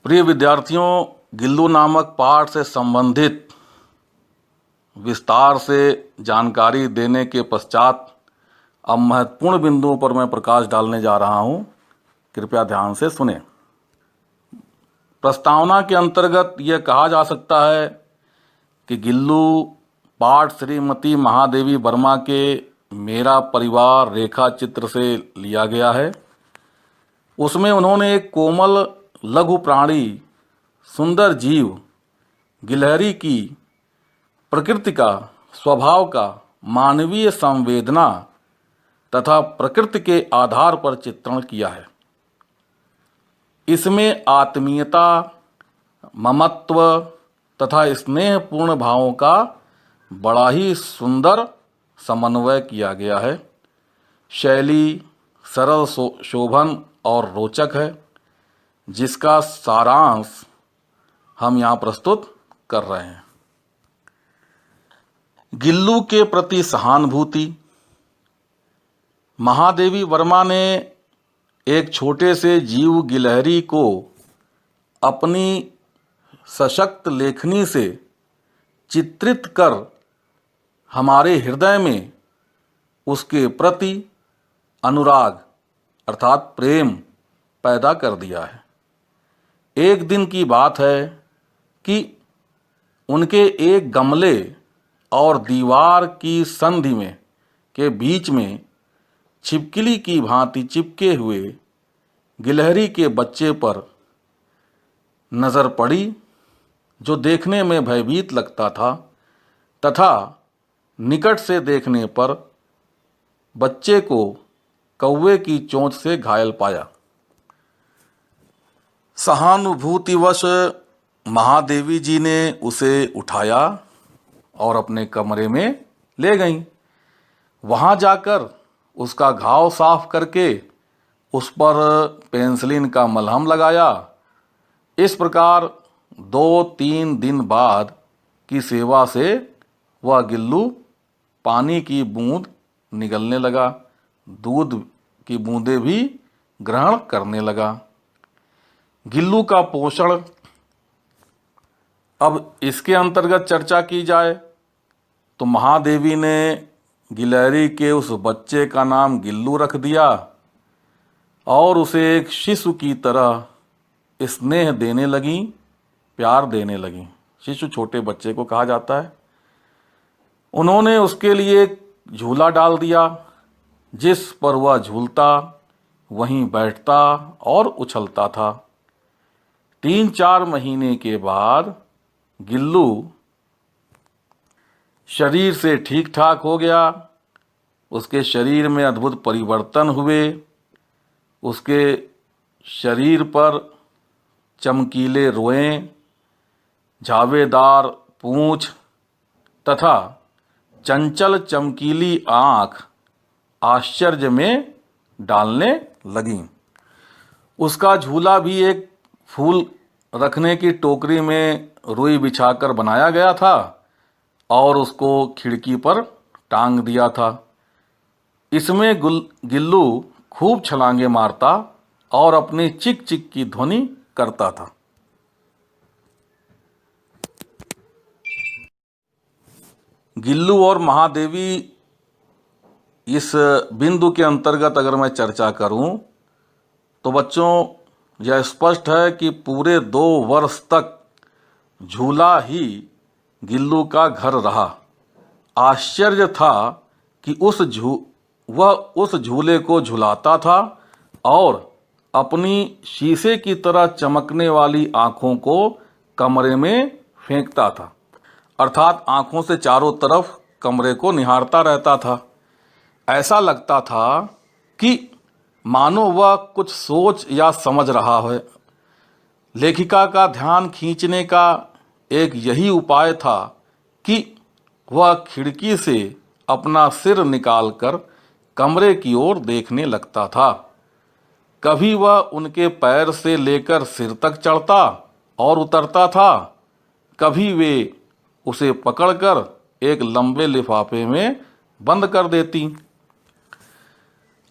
प्रिय विद्यार्थियों, गिल्लू नामक पाठ से संबंधित विस्तार से जानकारी देने के पश्चात अब महत्वपूर्ण बिंदुओं पर मैं प्रकाश डालने जा रहा हूं। कृपया ध्यान से सुने। प्रस्तावना के अंतर्गत यह कहा जा सकता है कि गिल्लू पाठ श्रीमती महादेवी वर्मा के मेरा परिवार रेखा चित्र से लिया गया है। उसमें उन्होंने एक कोमल लघु प्राणी, सुंदर जीव गिलहरी की प्रकृति का, स्वभाव का, मानवीय संवेदना तथा प्रकृति के आधार पर चित्रण किया है। इसमें आत्मीयता, ममत्व तथा स्नेहपूर्ण भावों का बड़ा ही सुंदर समन्वय किया गया है। शैली सरल, शोभन और रोचक है, जिसका सारांश हम यहाँ प्रस्तुत कर रहे हैं। गिल्लू के प्रति सहानुभूति। महादेवी वर्मा ने एक छोटे से जीव गिलहरी को अपनी सशक्त लेखनी से चित्रित कर हमारे हृदय में उसके प्रति अनुराग अर्थात प्रेम पैदा कर दिया है। एक दिन की बात है कि उनके एक गमले और दीवार की संधि में के बीच में छिपकली की भांति चिपके हुए गिलहरी के बच्चे पर नज़र पड़ी, जो देखने में भयभीत लगता था तथा निकट से देखने पर बच्चे को कौवे की चोंच से घायल पाया। सहानुभूतिवश महादेवी जी ने उसे उठाया और अपने कमरे में ले गईं। वहाँ जाकर उसका घाव साफ करके उस पर पेंसिलिन का मलहम लगाया। इस प्रकार 2-3 दिन बाद की सेवा से वह गिल्लू पानी की बूंद निगलने लगा, दूध की बूंदें भी ग्रहण करने लगा। गिल्लू का पोषण। अब इसके अंतर्गत चर्चा की जाए तो महादेवी ने गिलहरी के उस बच्चे का नाम गिल्लू रख दिया और उसे एक शिशु की तरह स्नेह देने लगी, प्यार देने लगी। शिशु छोटे बच्चे को कहा जाता है। उन्होंने उसके लिए एक झूला डाल दिया, जिस पर वह झूलता, वहीं बैठता और उछलता था। 3-4 महीने के बाद गिल्लू शरीर से ठीक ठाक हो गया। उसके शरीर में अद्भुत परिवर्तन हुए। उसके शरीर पर चमकीले रोएं, झावेदार पूंछ तथा चंचल चमकीली आँख आश्चर्य में डालने लगीं। उसका झूला भी एक फूल रखने की टोकरी में रुई बिछाकर बनाया गया था और उसको खिड़की पर टांग दिया था। इसमें गिल्लू खूब छलांगे मारता और अपनी चिक चिक की ध्वनि करता था। गिल्लू और महादेवी, इस बिंदु के अंतर्गत अगर मैं चर्चा करूं तो बच्चों, यह स्पष्ट है कि पूरे 2 वर्ष तक झूला ही गिल्लू का घर रहा। आश्चर्य था कि वह उस झूले को झुलाता था और अपनी शीशे की तरह चमकने वाली आँखों को कमरे में फेंकता था, अर्थात आँखों से चारों तरफ कमरे को निहारता रहता था। ऐसा लगता था कि मानो वह कुछ सोच या समझ रहा है। लेखिका का ध्यान खींचने का एक यही उपाय था कि वह खिड़की से अपना सिर निकालकर कमरे की ओर देखने लगता था। कभी वह उनके पैर से लेकर सिर तक चढ़ता और उतरता था, कभी वे उसे पकड़कर एक लंबे लिफाफे में बंद कर देती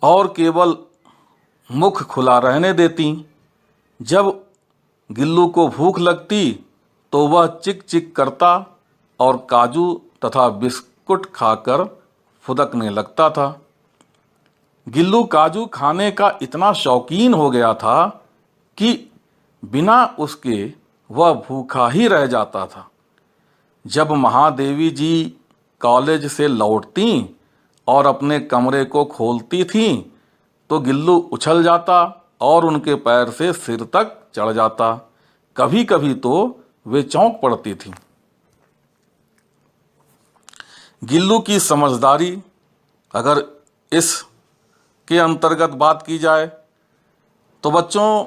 और केवल मुख खुला रहने देती। जब गिल्लू को भूख लगती तो वह चिक चिक करता और काजू तथा बिस्कुट खाकर फुदकने लगता था। गिल्लू काजू खाने का इतना शौकीन हो गया था कि बिना उसके वह भूखा ही रह जाता था। जब महादेवी जी कॉलेज से लौटती और अपने कमरे को खोलती थीं तो गिल्लू उछल जाता और उनके पैर से सिर तक चढ़ जाता। कभी कभी तो वे चौंक पड़ती थीं। गिल्लू की समझदारी अगर इस के अंतर्गत बात की जाए तो बच्चों,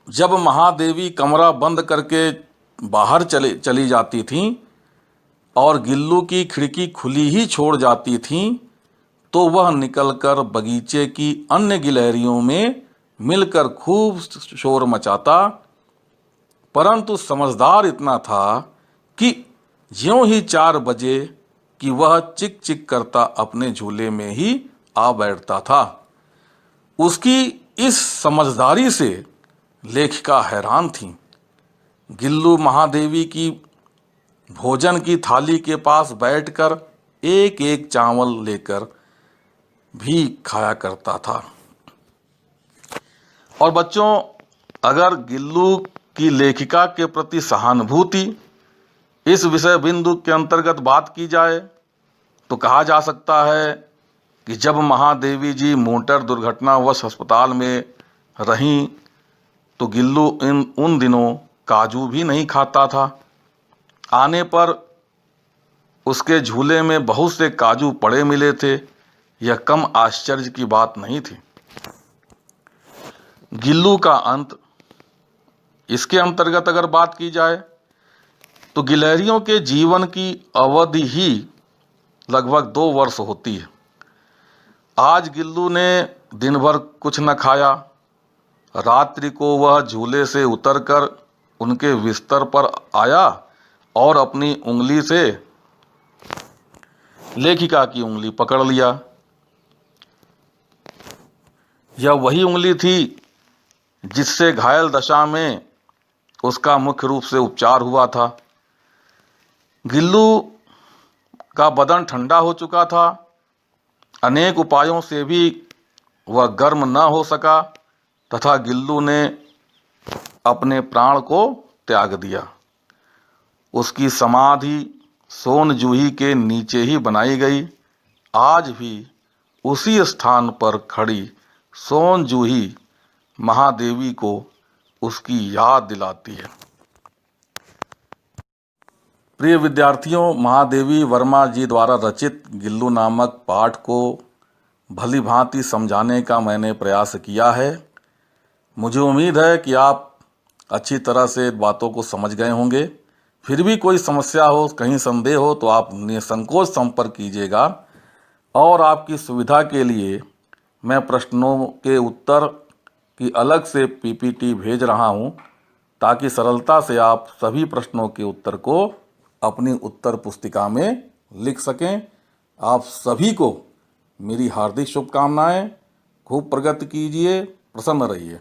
जब महादेवी कमरा बंद करके बाहर चली जाती थीं और गिल्लू की खिड़की खुली ही छोड़ जाती थीं तो वह निकलकर बगीचे की अन्य गिलहरियों में मिलकर खूब शोर मचाता। परंतु समझदार इतना था कि ज्यों ही 4 बजे कि वह चिक चिक करता अपने झूले में ही आ बैठता था। उसकी इस समझदारी से लेखिका हैरान थी। गिल्लू महादेवी की भोजन की थाली के पास बैठकर एक एक चावल लेकर भी खाया करता था। और बच्चों, अगर गिल्लू की लेखिका के प्रति सहानुभूति इस विषय बिंदु के अंतर्गत बात की जाए तो कहा जा सकता है कि जब महादेवी जी मोटर दुर्घटनावश अस्पताल में रहीं तो गिल्लू उन दिनों काजू भी नहीं खाता था। आने पर उसके झूले में बहुत से काजू पड़े मिले थे। यह कम आश्चर्य की बात नहीं थी। गिल्लू का अंत, इसके अंतर्गत अगर बात की जाए तो गिलहरियों के जीवन की अवधि ही लगभग 2 वर्ष होती है। आज गिल्लू ने दिन भर कुछ न खाया। रात्रि को वह झूले से उतरकर उनके बिस्तर पर आया और अपनी उंगली से लेखिका की उंगली पकड़ लिया। यह वही उंगली थी जिससे घायल दशा में उसका मुख्य रूप से उपचार हुआ था। गिल्लू का बदन ठंडा हो चुका था। अनेक उपायों से भी वह गर्म न हो सका तथा गिल्लू ने अपने प्राण को त्याग दिया। उसकी समाधि सोन जूही के नीचे ही बनाई गई। आज भी उसी स्थान पर खड़ी सोन जूही महादेवी को उसकी याद दिलाती है। प्रिय विद्यार्थियों, महादेवी वर्मा जी द्वारा रचित गिल्लू नामक पाठ को भली भांति समझाने का मैंने प्रयास किया है। मुझे उम्मीद है कि आप अच्छी तरह से बातों को समझ गए होंगे। फिर भी कोई समस्या हो, कहीं संदेह हो तो आप निसंकोच संपर्क कीजिएगा और आपकी सुविधा के लिए मैं प्रश्नों के उत्तर की अलग से पीपीटी भेज रहा हूं ताकि सरलता से आप सभी प्रश्नों के उत्तर को अपनी उत्तर पुस्तिका में लिख सकें। आप सभी को मेरी हार्दिक शुभकामनाएं। खूब प्रगति कीजिए, प्रसन्न रहिए।